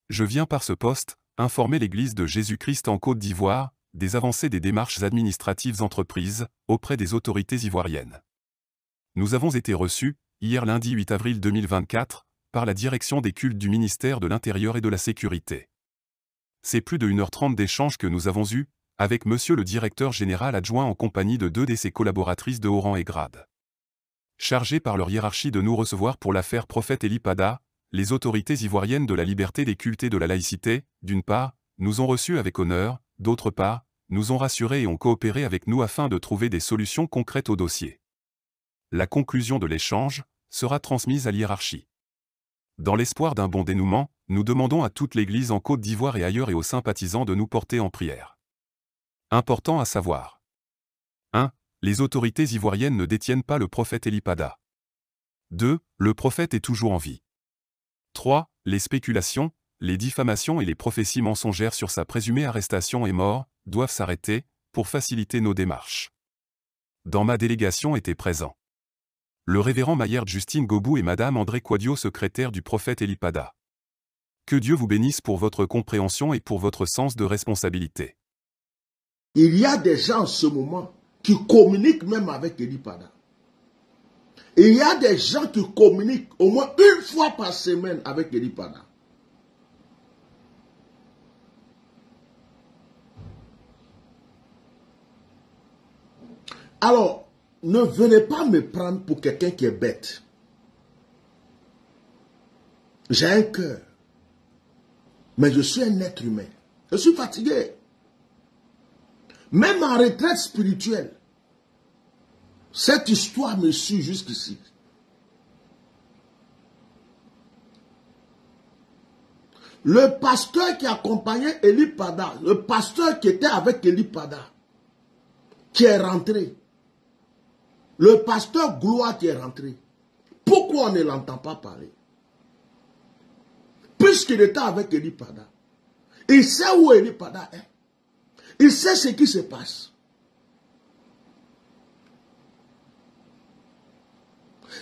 Je viens par ce poste informer l'Église de Jésus-Christ en Côte d'Ivoire des avancées des démarches administratives entreprises auprès des autorités ivoiriennes. Nous avons été reçus, hier lundi 8 avril 2024, par la direction des cultes du ministère de l'Intérieur et de la Sécurité. C'est plus de 1h30 d'échanges que nous avons eus, avec monsieur le directeur général adjoint en compagnie de 2 de ses collaboratrices de haut rang et grade. Chargés par leur hiérarchie de nous recevoir pour l'affaire Prophète Eli Pada, les autorités ivoiriennes de la liberté des cultes et de la laïcité, d'une part, nous ont reçus avec honneur, d'autre part, nous ont rassurés et ont coopéré avec nous afin de trouver des solutions concrètes au dossier. La conclusion de l'échange sera transmise à l'hiérarchie. Dans l'espoir d'un bon dénouement, nous demandons à toute l'Église en Côte d'Ivoire et ailleurs et aux sympathisants de nous porter en prière. Important à savoir. 1. Les autorités ivoiriennes ne détiennent pas le prophète Eli Pada. 2. Le prophète est toujours en vie. 3. Les spéculations, les diffamations et les prophéties mensongères sur sa présumée arrestation et mort doivent s'arrêter pour faciliter nos démarches. Dans ma délégation étaient présents le révérend Mayère Justine Gobou et madame André Quadio, secrétaire du prophète Eli Pada. Que Dieu vous bénisse pour votre compréhension et pour votre sens de responsabilité. Il y a des gens en ce moment qui communiquent même avec Eli Pada. Il y a des gens qui communiquent au moins une fois par semaine avec Eli Pada. Alors, ne venez pas me prendre pour quelqu'un qui est bête. J'ai un cœur. Mais je suis un être humain. Je suis fatigué. Même en retraite spirituelle, cette histoire me suit jusqu'ici. Le pasteur qui accompagnait Eli Pada, le pasteur qui était avec Eli Pada, qui est rentré, le pasteur Gloire qui est rentré, pourquoi on ne l'entend pas parler? Puisqu'il était avec Eli Pada, il sait où Eli Pada est. Il sait ce qui se passe.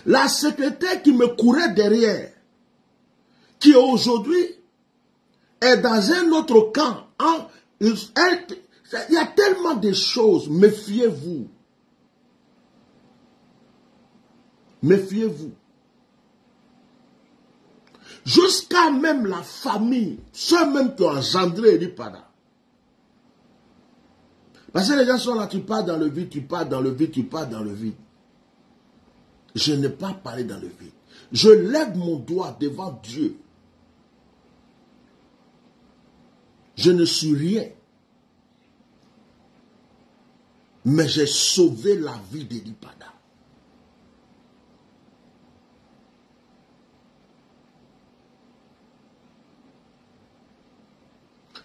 La secrétaire qui me courait derrière, qui aujourd'hui est dans un autre camp, il y a tellement de choses, méfiez-vous. Méfiez-vous. Jusqu'à même la famille, ceux même qui ont engendré Eli Pada. Parce que les gens sont là, tu pars dans le vide, tu pars dans le vide, tu pars dans le vide. Je n'ai pas parlé dans le vide. Je lève mon doigt devant Dieu. Je ne suis rien. Mais j'ai sauvé la vie d'Eli Pada.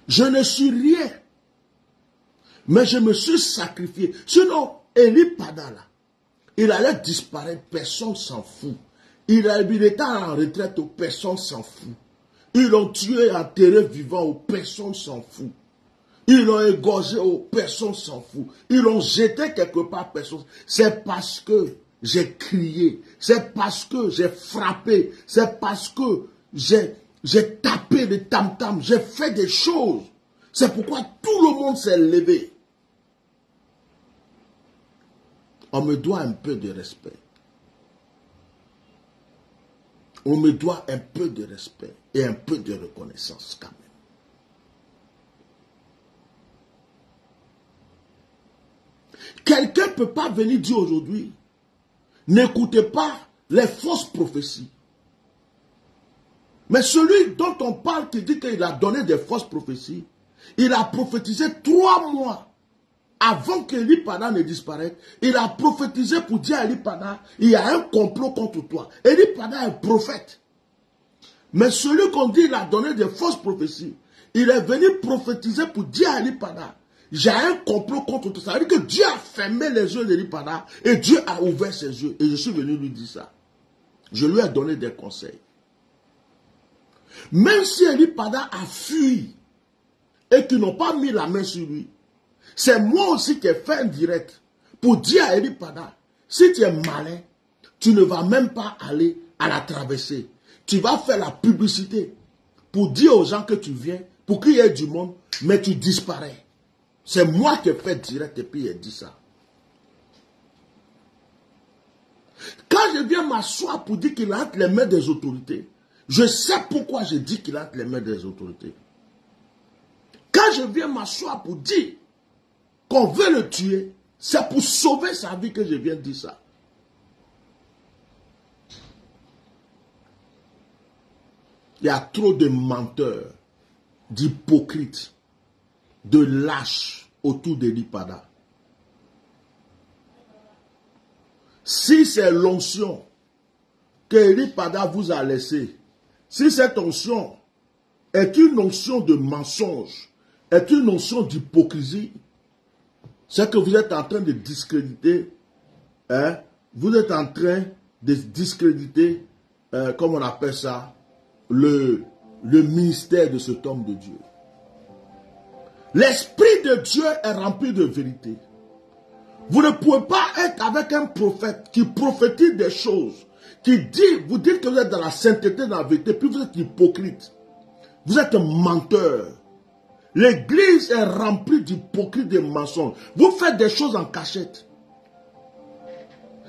Je ne suis rien. Mais je me suis sacrifié. Sinon, Eli Pada là, il allait disparaître, personne s'en fout. Il était en retraite, personne s'en fout. Ils l'ont tué, enterré vivant, personne s'en fout. Ils l'ont égorgé, personne s'en fout. Ils l'ont jeté quelque part, personne. C'est parce que j'ai crié, c'est parce que j'ai frappé, c'est parce que j'ai tapé des tam-tams, j'ai fait des choses. C'est pourquoi tout le monde s'est levé. On me doit un peu de respect. On me doit un peu de respect et un peu de reconnaissance quand même. Quelqu'un ne peut pas venir dire aujourd'hui, n'écoutez pas les fausses prophéties. Mais celui dont on parle qui dit qu'il a donné des fausses prophéties, il a prophétisé 3 mois avant que Eli Pada ne disparaisse. Il a prophétisé pour dire à Eli Pada, il y a un complot contre toi. Eli Pada est prophète. Mais celui qu'on dit il a donné des fausses prophéties, il est venu prophétiser pour dire à Eli Pada, j'ai un complot contre toi. Ça veut dire que Dieu a fermé les yeux d'Eli Pada et Dieu a ouvert ses yeux. Et je suis venu lui dire ça. Je lui ai donné des conseils. Même si Eli Pada a fui et qu'ils n'ont pas mis la main sur lui, c'est moi aussi qui ai fait un direct pour dire à Eli Pada, si tu es malin, tu ne vas même pas aller à la traversée. Tu vas faire la publicité pour dire aux gens que tu viens, pour qu'il y ait du monde, mais tu disparais. C'est moi qui ai fait direct et puis il a dit ça. Quand je viens m'asseoir pour dire qu'il a entre les mains des autorités, je sais pourquoi je dis qu'il a entre les mains des autorités. Quand je viens m'asseoir pour dire qu'on veut le tuer, c'est pour sauver sa vie que je viens dire ça. Il y a trop de menteurs, d'hypocrites, de lâches autour d'Eli Pada. Si c'est l'onction que Eli Pada vous a laissée, si cette onction est une onction de mensonge, est une onction d'hypocrisie, c'est que vous êtes en train de discréditer, hein, vous êtes en train de discréditer, comme on appelle ça, le ministère de cet homme de Dieu. L'esprit de Dieu est rempli de vérité. Vous ne pouvez pas être avec un prophète qui prophétise des choses, qui dit, vous dites que vous êtes dans la sainteté, dans la vérité, puis vous êtes hypocrite. Vous êtes menteur. L'église est remplie d'hypocrites, de mensonges. Vous faites des choses en cachette.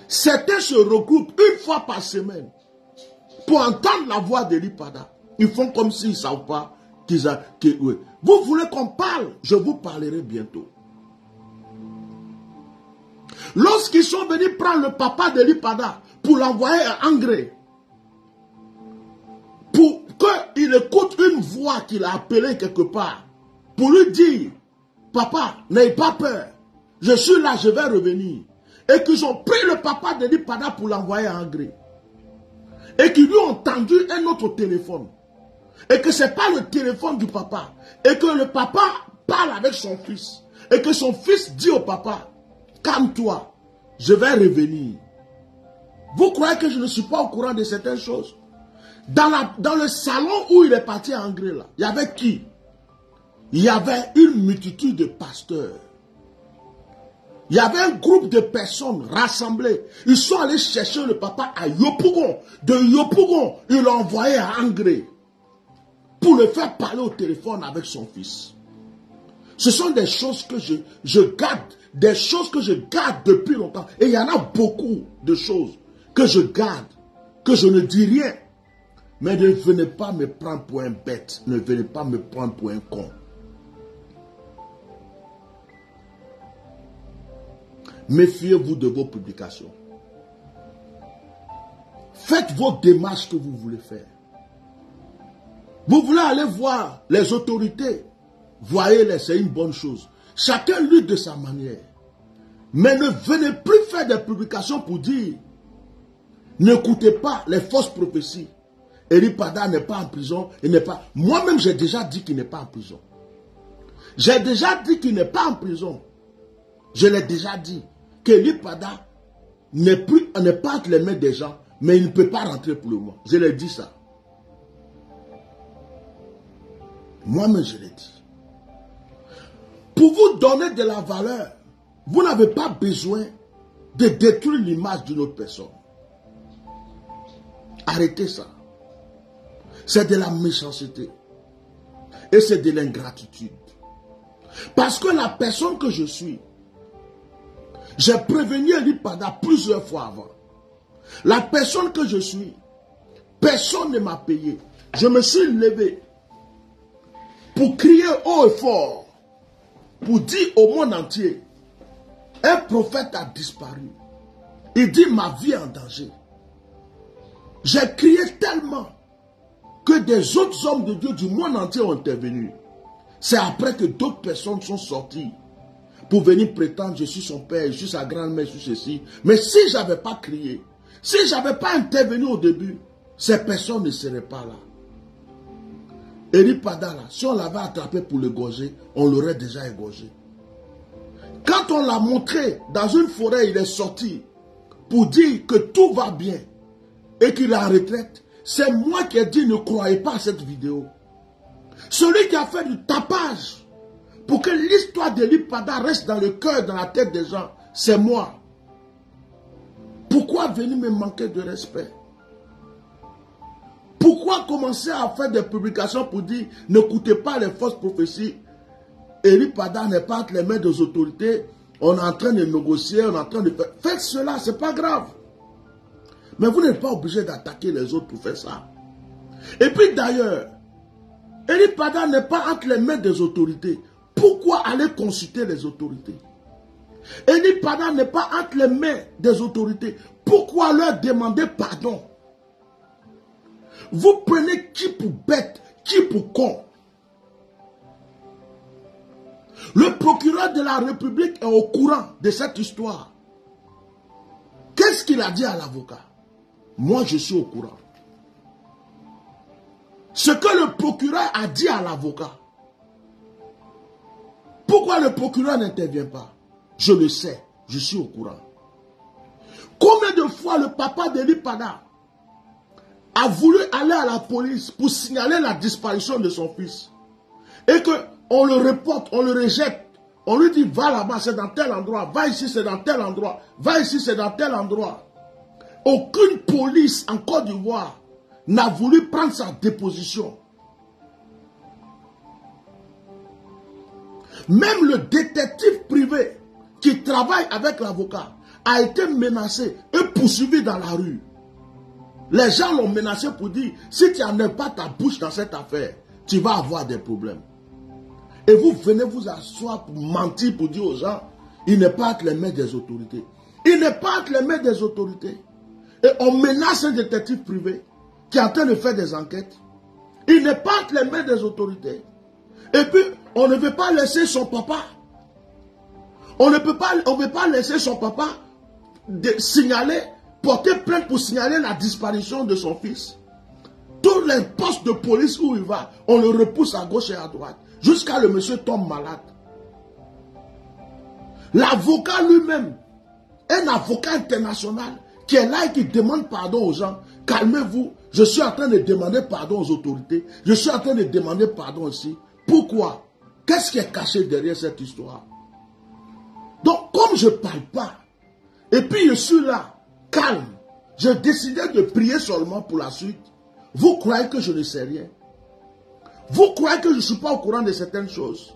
Certains se regroupent une fois par semaine pour entendre la voix d'Eli Pada. Ils font comme s'ils ne savent pas oui. Vous voulez qu'on parle? Je vous parlerai bientôt. Lorsqu'ils sont venus prendre le papa d'Eli Pada pour l'envoyer à Angré, pour qu'il écoute une voix qu'il a appelée quelque part, pour lui dire, papa, n'ayez pas peur, je suis là, je vais revenir. Et qu'ils ont pris le papa d'Eli Pada pour l'envoyer à Angré. Et qu'ils lui ont tendu un autre téléphone. Et que ce n'est pas le téléphone du papa. Et que le papa parle avec son fils. Et que son fils dit au papa, calme-toi, je vais revenir. Vous croyez que je ne suis pas au courant de certaines choses? Dans le salon où il est parti à Angré, là, il y avait qui? Il y avait une multitude de pasteurs. Il y avait un groupe de personnes rassemblées. Ils sont allés chercher le papa à Yopougon. De Yopougon, ils l'ont envoyé à Angré pour le faire parler au téléphone avec son fils. Ce sont des choses que je garde, des choses que je garde depuis longtemps. Et il y en a beaucoup de choses que je garde, que je ne dis rien. Mais ne venez pas me prendre pour un bête. Ne venez pas me prendre pour un con. Méfiez-vous de vos publications. Faites vos démarches que vous voulez faire. Vous voulez aller voir les autorités. Voyez-les, c'est une bonne chose. Chacun lutte de sa manière. Mais ne venez plus faire des publications pour dire n'écoutez pas les fausses prophéties. Eli Pada n'est pas en prison. Moi-même, j'ai déjà dit qu'il n'est pas en prison. J'ai déjà dit qu'il n'est pas en prison. Je l'ai déjà dit. Qu'Eli Pada n'est pas entre les mains des gens, mais il ne peut pas rentrer pour le moment. Je l'ai dit ça. Moi-même, je l'ai dit. Pour vous donner de la valeur, vous n'avez pas besoin de détruire l'image d'une autre personne. Arrêtez ça. C'est de la méchanceté. Et c'est de l'ingratitude. Parce que la personne que je suis, j'ai prévenu Eli Pada plusieurs fois avant. La personne que je suis, personne ne m'a payé. Je me suis levé pour crier haut et fort, pour dire au monde entier, un prophète a disparu. Il dit ma vie est en danger. J'ai crié tellement que des autres hommes de Dieu du monde entier ont intervenu. C'est après que d'autres personnes sont sorties pour venir prétendre je suis son père, je suis sa grand-mère, je suis ceci. Mais si je n'avais pas crié, si je n'avais pas intervenu au début, ces personnes ne seraient pas là. Eli Pada là, si on l'avait attrapé pour l'égorger, on l'aurait déjà égorgé. Quand on l'a montré dans une forêt, il est sorti pour dire que tout va bien et qu'il est en retraite. C'est moi qui ai dit ne croyez pas à cette vidéo. Celui qui a fait du tapage pour que l'histoire d'Eli Pada reste dans le cœur, dans la tête des gens, c'est moi. Pourquoi venir me manquer de respect? Pourquoi pourquoi commencer à faire des publications pour dire n'écoutez pas les fausses prophéties? Éric Pada n'est pas entre les mains des autorités. On est en train de négocier, on est en train de faire. Faites cela, ce n'est pas grave. Mais vous n'êtes pas obligé d'attaquer les autres pour faire ça. Et puis d'ailleurs, Éric Pada n'est pas entre les mains des autorités. Pourquoi aller consulter les autorités? Éric Pada n'est pas entre les mains des autorités. Pourquoi leur demander pardon? Vous prenez qui pour bête, qui pour con? Le procureur de la République est au courant de cette histoire. Qu'est-ce qu'il a dit à l'avocat? Moi, je suis au courant. Ce que le procureur a dit à l'avocat. Pourquoi le procureur n'intervient pas? Je le sais, je suis au courant. Combien de fois le papa d'Éric Pada a voulu aller à la police pour signaler la disparition de son fils et qu'on le reporte, on le rejette, on lui dit va là-bas, c'est dans tel endroit, va ici, c'est dans tel endroit, va ici, c'est dans tel endroit. Aucune police en Côte d'Ivoire n'a voulu prendre sa déposition. Même le détective privé qui travaille avec l'avocat a été menacé et poursuivi dans la rue. Les gens l'ont menacé pour dire, si tu n'en as pas ta bouche dans cette affaire, tu vas avoir des problèmes. Et vous venez vous asseoir pour mentir, pour dire aux gens, il n'est pas entre les mains des autorités. Il n'est pas entre les mains des autorités. Et on menace un détective privé qui est en train de faire des enquêtes. Il n'est pas entre les mains des autorités. Et puis, on ne veut pas laisser son papa. On ne veut pas laisser son papa signaler, porter plainte pour signaler la disparition de son fils. Tous les postes de police où il va, on le repousse à gauche et à droite, jusqu'à le monsieur tombe malade. L'avocat lui-même, un avocat international, qui est là et qui demande pardon aux gens, calmez-vous, je suis en train de demander pardon aux autorités, je suis en train de demander pardon aussi. Pourquoi? Qu'est-ce qui est caché derrière cette histoire? Donc, comme je ne parle pas, et puis je suis là, calme, j'ai décidé de prier seulement pour la suite. Vous croyez que je ne sais rien? Vous croyez que je ne suis pas au courant de certaines choses?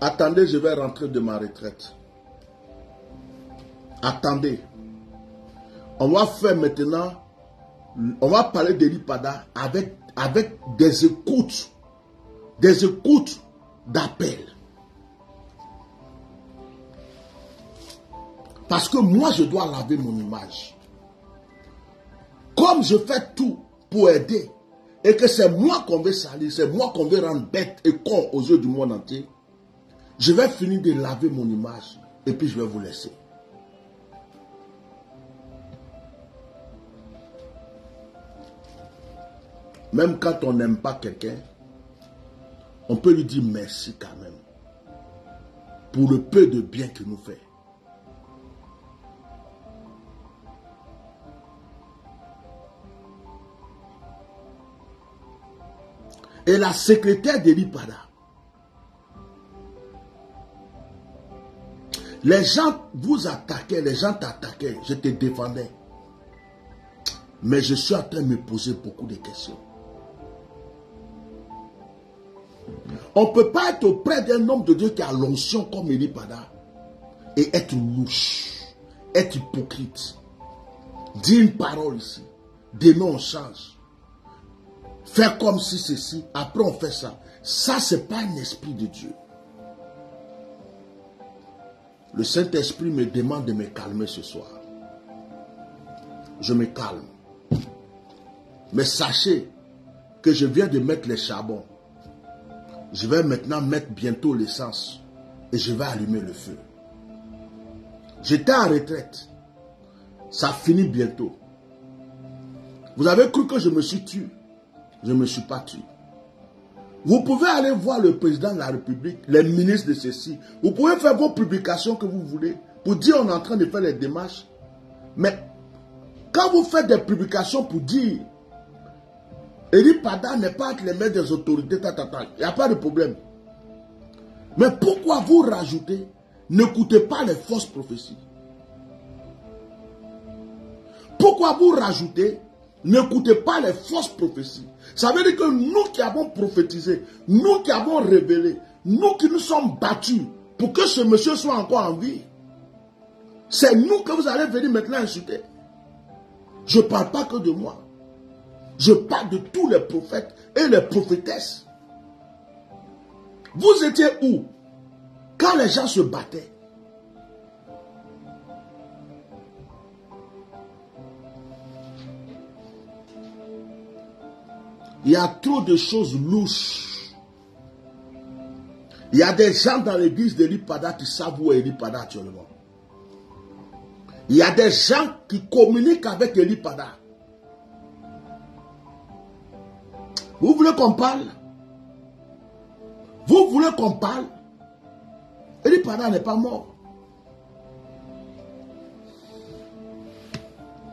Attendez, je vais rentrer de ma retraite. Attendez. On va faire maintenant, on va parler d'Éric Pada avec des écoutes d'appel. Parce que moi, je dois laver mon image. Comme je fais tout pour aider, et que c'est moi qu'on veut salir, c'est moi qu'on veut rendre bête et con aux yeux du monde entier, je vais finir de laver mon image, et puis je vais vous laisser. Même quand on n'aime pas quelqu'un, on peut lui dire merci quand même, pour le peu de bien qu'il nous fait. Et la secrétaire d'Éric Pada, les gens vous attaquaient, les gens t'attaquaient, je te défendais. Mais je suis en train de me poser beaucoup de questions. On ne peut pas être auprès d'un homme de Dieu qui a l'onction comme Éric Pada et être louche, être hypocrite. Dire une parole ici, des noms on change. Faire comme si ceci, après on fait ça. Ça, ce n'est pas un esprit de Dieu. Le Saint-Esprit me demande de me calmer ce soir. Je me calme. Mais sachez que je viens de mettre les charbons. Je vais maintenant mettre bientôt l'essence et je vais allumer le feu. J'étais en retraite. Ça finit bientôt. Vous avez cru que je me suis tué. Je ne me suis pas tué. Vous pouvez aller voir le président de la République, les ministres de ceci. Vous pouvez faire vos publications que vous voulez pour dire on est en train de faire les démarches. Mais quand vous faites des publications pour dire Éric Pada n'est pas entre les mains des autorités, il n'y a pas de problème. Mais pourquoi vous rajoutez N'écoutez pas les fausses prophéties. Pourquoi vous rajoutez? N'écoutez pas les fausses prophéties. Ça veut dire que nous qui avons prophétisé, nous qui avons révélé, nous qui nous sommes battus pour que ce monsieur soit encore en vie, c'est nous que vous allez venir maintenant insulter. Je ne parle pas que de moi. Je parle de tous les prophètes et les prophétesses. Vous étiez où quand les gens se battaient? Il y a trop de choses louches. Il y a des gens dans l'église d'Eli Pada qui savent où est Eli Pada actuellement. Il y a des gens qui communiquent avec Eli Pada. Vous voulez qu'on parle? Vous voulez qu'on parle? Eli Pada n'est pas mort.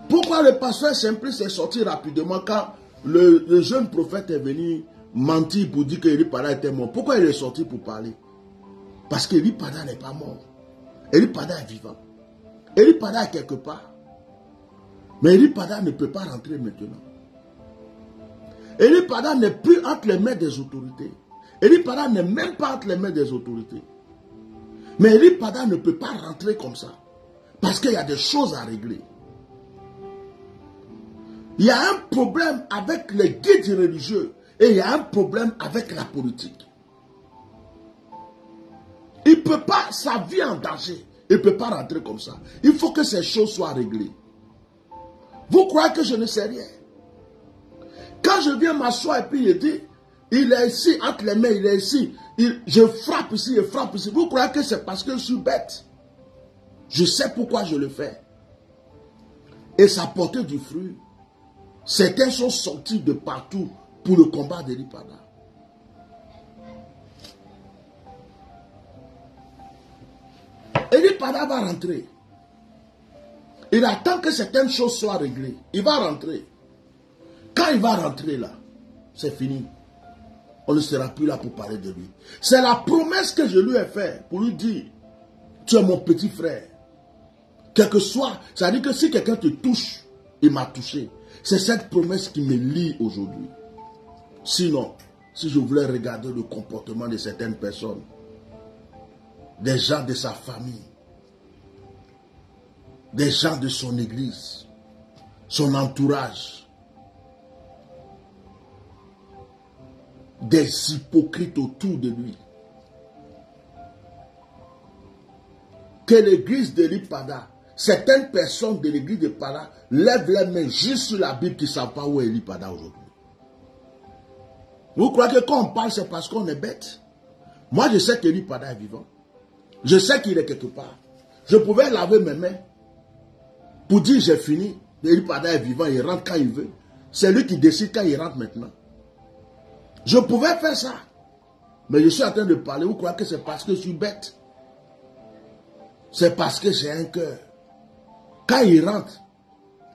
Pourquoi le pasteur Simplice est sorti rapidement quand le jeune prophète est venu mentir pour dire que Eli Pada était mort? Pourquoi il est sorti pour parler? Parce que Eli Pada n'est pas mort. Eli Pada est vivant. Eli Pada est quelque part. Mais Eli Pada ne peut pas rentrer maintenant. Eli Pada n'est plus entre les mains des autorités. Eli Pada n'est même pas entre les mains des autorités. Mais Eli Pada ne peut pas rentrer comme ça. Parce qu'il y a des choses à régler. Il y a un problème avec les guides religieux et il y a un problème avec la politique. Il ne peut pas, sa vie en danger, il ne peut pas rentrer comme ça. Il faut que ces choses soient réglées. Vous croyez que je ne sais rien? Quand je viens m'asseoir et puis il dit, il est ici, entre les mains, il est ici, je frappe ici, je frappe ici. Vous croyez que c'est parce que je suis bête? Je sais pourquoi je le fais. Et ça portait du fruit. Certains sont sortis de partout pour le combat d'Eli Pada. Eli Pada va rentrer. Il attend que certaines choses soient réglées. Il va rentrer. Quand il va rentrer là, c'est fini. On ne sera plus là pour parler de lui. C'est la promesse que je lui ai faite pour lui dire, tu es mon petit frère. Quel que soit, ça veut dire que si quelqu'un te touche, il m'a touché. C'est cette promesse qui me lie aujourd'hui. Sinon, si je voulais regarder le comportement de certaines personnes, des gens de sa famille, des gens de son église, son entourage, des hypocrites autour de lui, que l'église d'Eli Pada, certaines personnes de l'église de Pada lèvent les mains juste sur la Bible qui ne savent pas où est Eli Pada aujourd'hui. Vous croyez que quand on parle, c'est parce qu'on est bête? Moi, je sais qu'Eli Pada est vivant. Je sais qu'il est quelque part. Je pouvais laver mes mains pour dire j'ai fini. Eli Pada est vivant, il rentre quand il veut. C'est lui qui décide quand il rentre maintenant. Je pouvais faire ça. Mais je suis en train de parler. Vous croyez que c'est parce que je suis bête? C'est parce que j'ai un cœur. Quand il rentre,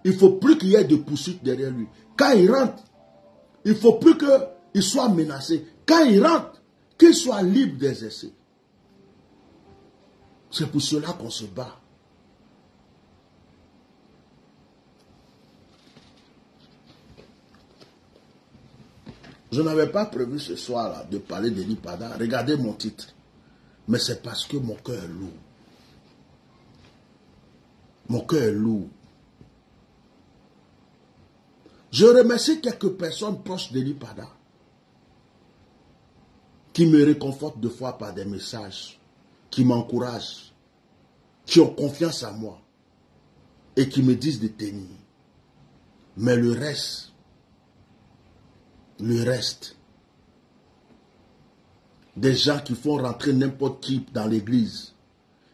il ne faut plus qu'il y ait de poursuite derrière lui. Quand il rentre, il ne faut plus qu'il soit menacé. Quand il rentre, qu'il soit libre d'exercer. C'est pour cela qu'on se bat. Je n'avais pas prévu ce soir-là de parler d'Eli Pada. Regardez mon titre. Mais c'est parce que mon cœur est lourd. Mon cœur est lourd. Je remercie quelques personnes proches d'Eli Pada qui me réconfortent de fois par des messages, qui m'encouragent, qui ont confiance en moi et qui me disent de tenir. Mais le reste, des gens qui font rentrer n'importe qui dans l'église,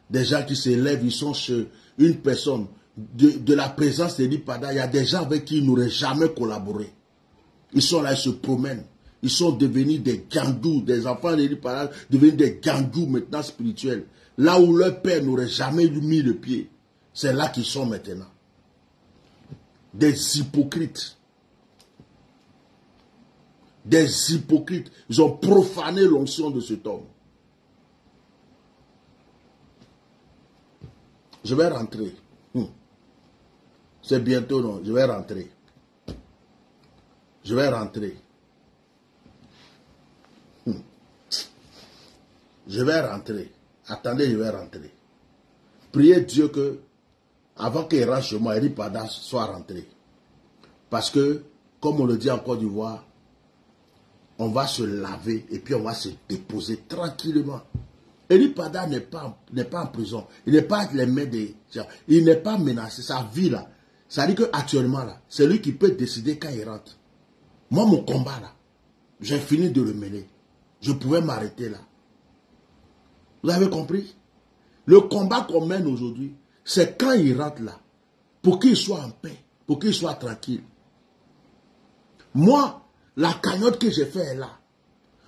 des gens qui se lèvent, ils sont chez une personne, de la présence d'Eli Pada, il y a des gens avec qui ils n'auraient jamais collaboré. Ils sont là, ils se promènent. Ils sont devenus des gandous, des enfants d'Eli Pada, devenus des gandous maintenant spirituels. Là où leur père n'aurait jamais mis le pied, c'est là qu'ils sont maintenant. Des hypocrites. Des hypocrites. Ils ont profané l'onction de cet homme. Je vais rentrer. C'est bientôt, non? Je vais rentrer. Je vais rentrer. Je vais rentrer. Attendez, je vais rentrer. Priez Dieu que, avant qu'il rentre chez moi, Eli Pada soit rentré. Parce que, comme on le dit en Côte d'Ivoire, on va se laver et puis on va se déposer tranquillement. Eli Pada n'est pas en prison. Il n'est pas les mains des gens. Il n'est pas menacé. Sa vie là, ça dit qu'actuellement là, c'est lui qui peut décider quand il rentre. Moi, mon combat là, j'ai fini de le mener. Je pouvais m'arrêter là. Vous avez compris? Le combat qu'on mène aujourd'hui, c'est quand il rentre là, pour qu'il soit en paix, pour qu'il soit tranquille. Moi, la cagnotte que j'ai fait est là.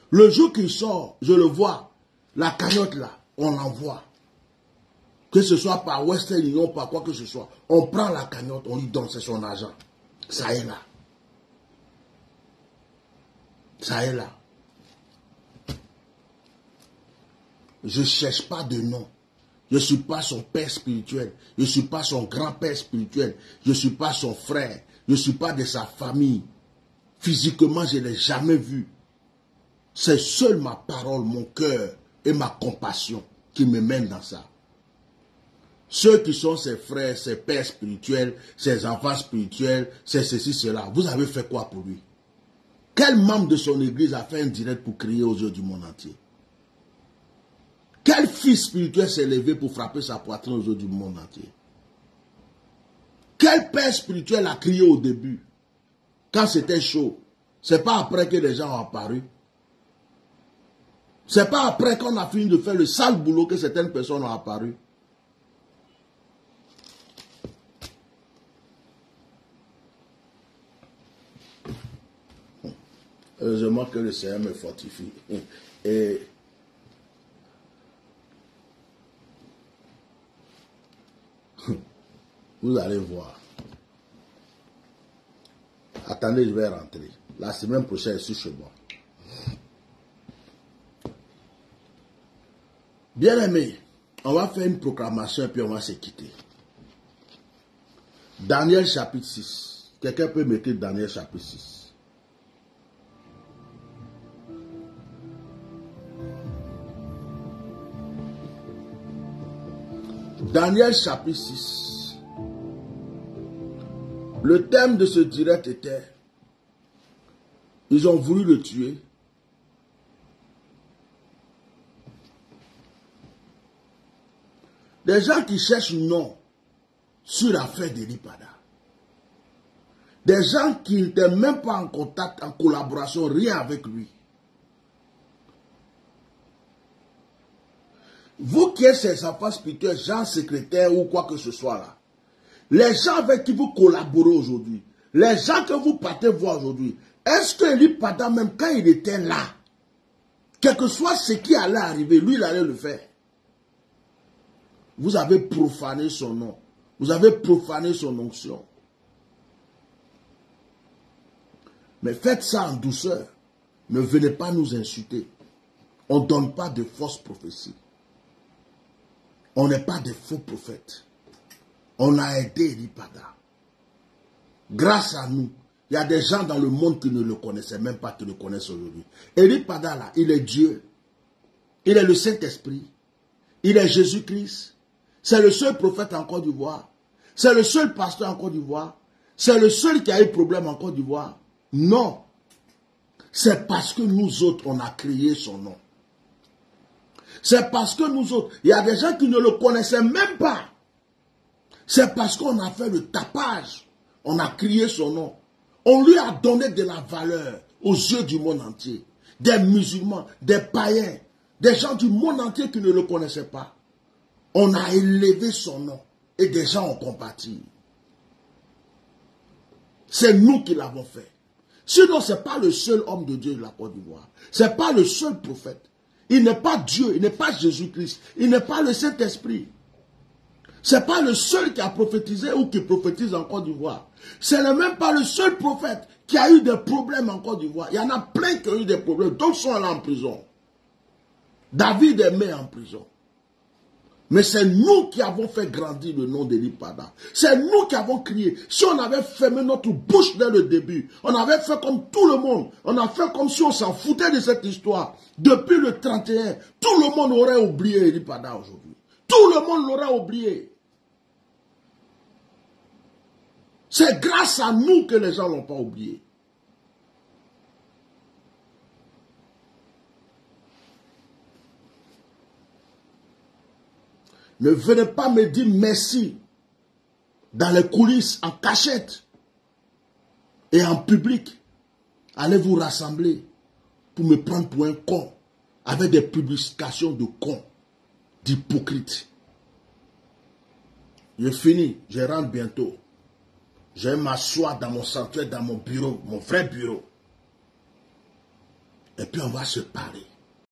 Le jour qu'il sort, je le vois, la cagnotte là, on l'envoie. Que ce soit par Western Union, par quoi que ce soit. On prend la cagnotte, on lui donne, c'est son argent. Ça est là. Ça est là. Je ne cherche pas de nom. Je ne suis pas son père spirituel. Je ne suis pas son grand-père spirituel. Je ne suis pas son frère. Je ne suis pas de sa famille. Physiquement, je ne l'ai jamais vu. C'est seule ma parole, mon cœur et ma compassion qui me mènent dans ça. Ceux qui sont ses frères, ses pères spirituels, ses enfants spirituels, c'est ceci, cela. Vous avez fait quoi pour lui? Quel membre de son église a fait un direct pour crier aux yeux du monde entier? Quel fils spirituel s'est levé pour frapper sa poitrine aux yeux du monde entier? Quel père spirituel a crié au début, quand c'était chaud? C'est pas après que les gens ont apparu. C'est pas après qu'on a fini de faire le sale boulot que certaines personnes ont apparu. Heureusement que le Seigneur me fortifie. Et vous allez voir. Attendez, je vais rentrer. La semaine prochaine, je suis chez moi. Bien aimé, on va faire une proclamation et puis on va se quitter. Daniel chapitre 6. Quelqu'un peut m'écrire Daniel chapitre 6. Daniel chapitre 6. Le thème de ce direct était, ils ont voulu le tuer. Des gens qui cherchent non sur l'affaire d'Eli Pada. Des gens qui n'étaient même pas en contact, en collaboration, rien avec lui. Vous qui êtes ses enfants spirituels, gens secrétaires ou quoi que ce soit là, les gens avec qui vous collaborez aujourd'hui, les gens que vous partez voir aujourd'hui, est-ce que Eli Pada, même quand il était là, quel que soit ce qui allait arriver, lui il allait le faire? Vous avez profané son nom. Vous avez profané son onction. Mais faites ça en douceur. Ne venez pas nous insulter. On ne donne pas de fausses prophéties. On n'est pas des faux prophètes. On a aidé Eli Pada. Grâce à nous, il y a des gens dans le monde qui ne le connaissaient même pas, qui le connaissent aujourd'hui. Eli Pada là, il est Dieu. Il est le Saint-Esprit. Il est Jésus-Christ. C'est le seul prophète en Côte d'Ivoire. C'est le seul pasteur en Côte d'Ivoire. C'est le seul qui a eu problème en Côte d'Ivoire. Non. C'est parce que nous autres, on a crié son nom. C'est parce que nous autres, il y a des gens qui ne le connaissaient même pas. C'est parce qu'on a fait le tapage. On a crié son nom. On lui a donné de la valeur aux yeux du monde entier. Des musulmans, des païens, des gens du monde entier qui ne le connaissaient pas. On a élevé son nom et des gens ont compati. C'est nous qui l'avons fait. Sinon, ce n'est pas le seul homme de Dieu de la Côte d'Ivoire. Ce n'est pas le seul prophète. Il n'est pas Dieu, il n'est pas Jésus-Christ, il n'est pas le Saint-Esprit. Ce n'est pas le seul qui a prophétisé ou qui prophétise en Côte d'Ivoire. Ce n'est même pas le seul prophète qui a eu des problèmes en Côte d'Ivoire. Il y en a plein qui ont eu des problèmes. D'autres sont allés en prison. David est mis en prison. Mais c'est nous qui avons fait grandir le nom d'Eli Pada. C'est nous qui avons crié. Si on avait fermé notre bouche dès le début, on avait fait comme tout le monde. On a fait comme si on s'en foutait de cette histoire. Depuis le 31, tout le monde aurait oublié Eli Pada aujourd'hui. Tout le monde l'aurait oublié. C'est grâce à nous que les gens ne l'ont pas oublié. Ne venez pas me dire merci dans les coulisses, en cachette et en public. Allez vous rassembler pour me prendre pour un con avec des publications de cons, d'hypocrites. Je finis, je rentre bientôt. Je vais m'asseoir dans mon sanctuaire, dans mon bureau, mon vrai bureau. Et puis on va se parler.